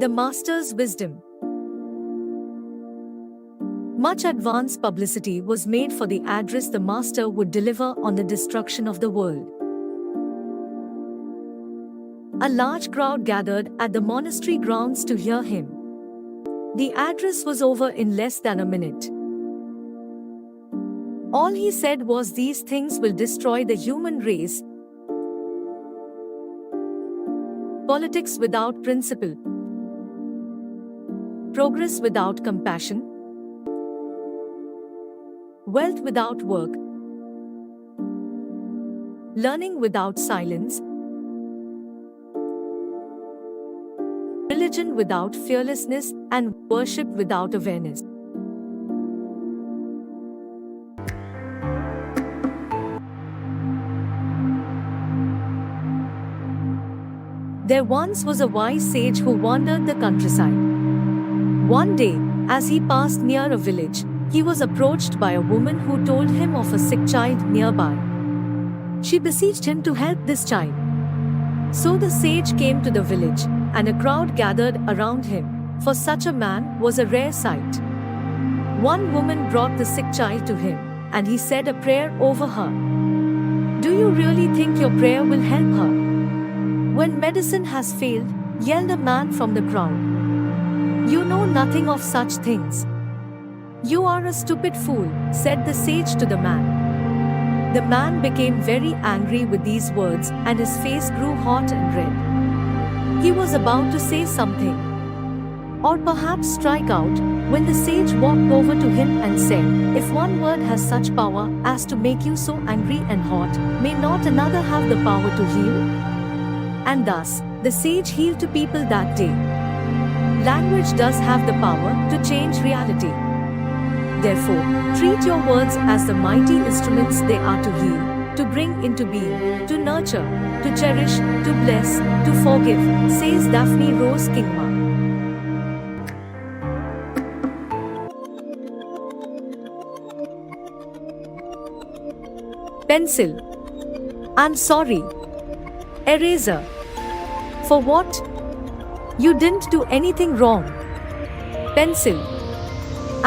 The Master's Wisdom. Much advance publicity was made for the address the Master would deliver on the destruction of the world. A large crowd gathered at the monastery grounds to hear him. The address was over in less than a minute. All he said was, "These things will destroy the human race. Politics without principle. Progress without compassion. Wealth without work. Learning without silence. Religion without fearlessness, and worship without awareness." There once was a wise sage who wandered the countryside. One day, as he passed near a village, he was approached by a woman who told him of a sick child nearby. She beseeched him to help this child. So the sage came to the village, and a crowd gathered around him, for such a man was a rare sight. One woman brought the sick child to him, and he said a prayer over her. "Do you really think your prayer will help her?" "When medicine has failed," yelled a man from the crowd. "You know nothing of such things." "You are a stupid fool," said the sage to the man. The man became very angry with these words, and his face grew hot and red. He was about to say something, or perhaps strike out, when the sage walked over to him and said, "If one word has such power as to make you so angry and hot, may not another have the power to heal?" And thus, the sage healed two people that day. Language does have the power to change reality. Therefore, treat your words as the mighty instruments they are to heal, to bring into being, to nurture, to cherish, to bless, to forgive, says Daphne Rose Kingma. Pencil. "I'm sorry." Eraser. "For what? You didn't do anything wrong." Pencil.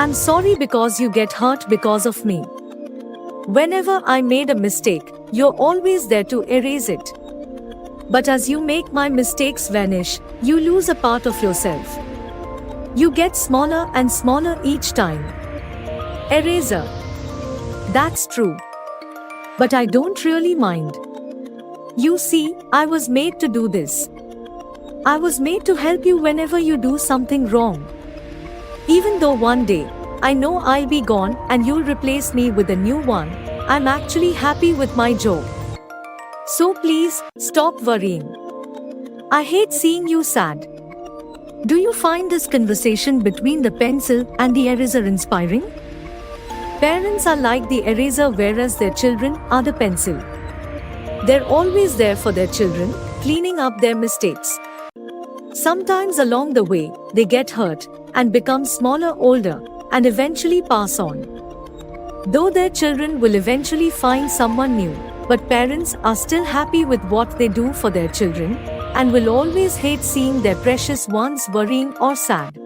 "I'm sorry because you get hurt because of me. Whenever I made a mistake, you're always there to erase it. But as you make my mistakes vanish, you lose a part of yourself. You get smaller and smaller each time." Eraser. "That's true. But I don't really mind. You see, I was made to do this. I was made to help you whenever you do something wrong. Even though one day, I know I'll be gone and you'll replace me with a new one, I'm actually happy with my job. So please, stop worrying. I hate seeing you sad." Do you find this conversation between the pencil and the eraser inspiring? Parents are like the eraser, whereas their children are the pencil. They're always there for their children, cleaning up their mistakes. Sometimes along the way, they get hurt and become smaller, older, and eventually pass on. Though their children will eventually find someone new, but parents are still happy with what they do for their children, and will always hate seeing their precious ones worrying or sad.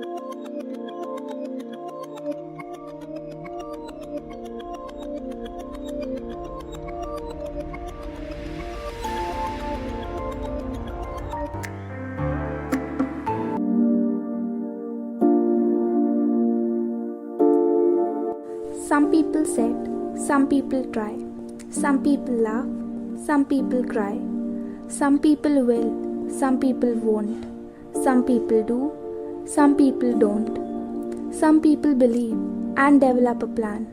Some people sit, some people try, some people laugh, some people cry, some people will, some people won't, some people do, some people don't. Some people believe and develop a plan,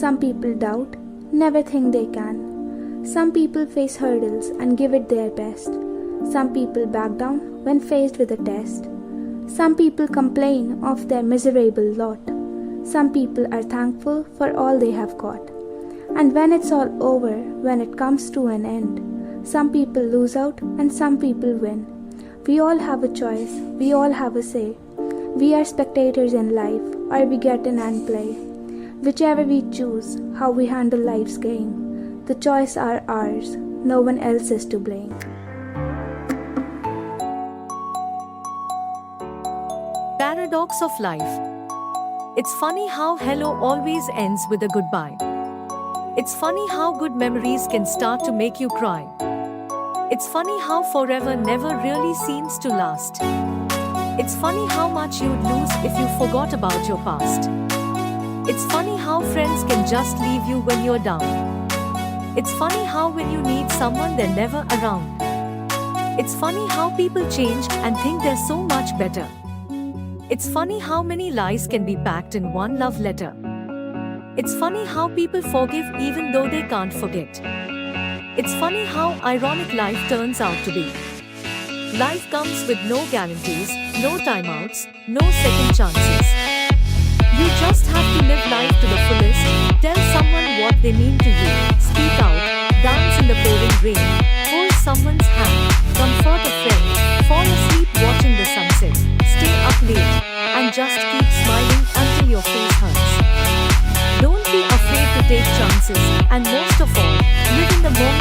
some people doubt, never think they can. Some people face hurdles and give it their best, some people back down when faced with a test. Some people complain of their miserable lot. Some people are thankful for all they have got. And when it's all over, when it comes to an end, some people lose out and some people win. We all have a choice, we all have a say. We are spectators in life, or we get in and play. Whichever we choose, how we handle life's game, the choice are ours, no one else is to blame. Paradox of life. It's funny how hello always ends with a goodbye. It's funny how good memories can start to make you cry. It's funny how forever never really seems to last. It's funny how much you'd lose if you forgot about your past. It's funny how friends can just leave you when you're down. It's funny how when you need someone they're never around. It's funny how people change and think they're so much better. It's funny how many lies can be packed in one love letter. It's funny how people forgive even though they can't forget. It's funny how ironic life turns out to be. Life comes with no guarantees, no timeouts, no second chances. You just have to live life to the fullest, tell someone what they mean to you, speak out, dance in the pouring rain, hold someone's hand, comfort a friend, fall asleep watching the sunset, stay up late, and just keep smiling until your face hurts. Don't be afraid to take chances, and most of all, live in the moment.